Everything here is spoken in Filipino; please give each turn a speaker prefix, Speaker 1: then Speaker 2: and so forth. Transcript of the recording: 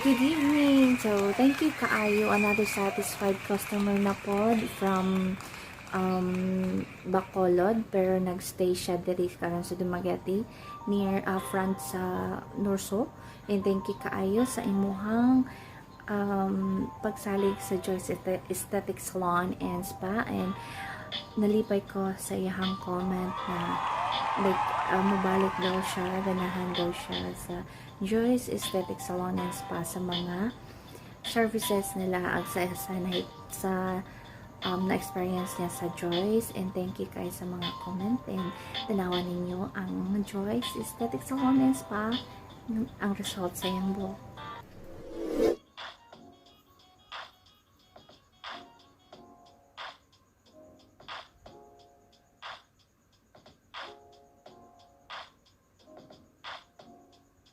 Speaker 1: Good evening. So, thank you kaayo. Another satisfied customer na pod from Bacolod, pero nagstay siya diri karon sa Dumaguete near front sa Norso. And thank you kaayo sa imuhang pagsalig sa Joyce Aesthetic Salon and Spa, and nalipay ko sa iyang comment na like mabalik daw siya, ganahan daw siya sa Joyce Aesthetic Salon and Spa sa mga services nila ag sa na-experience niya sa Joyce. And thank you guys sa mga comment, and tanawan ninyo ang Joyce Aesthetic Salon and Spa ang result sa iyong buhok.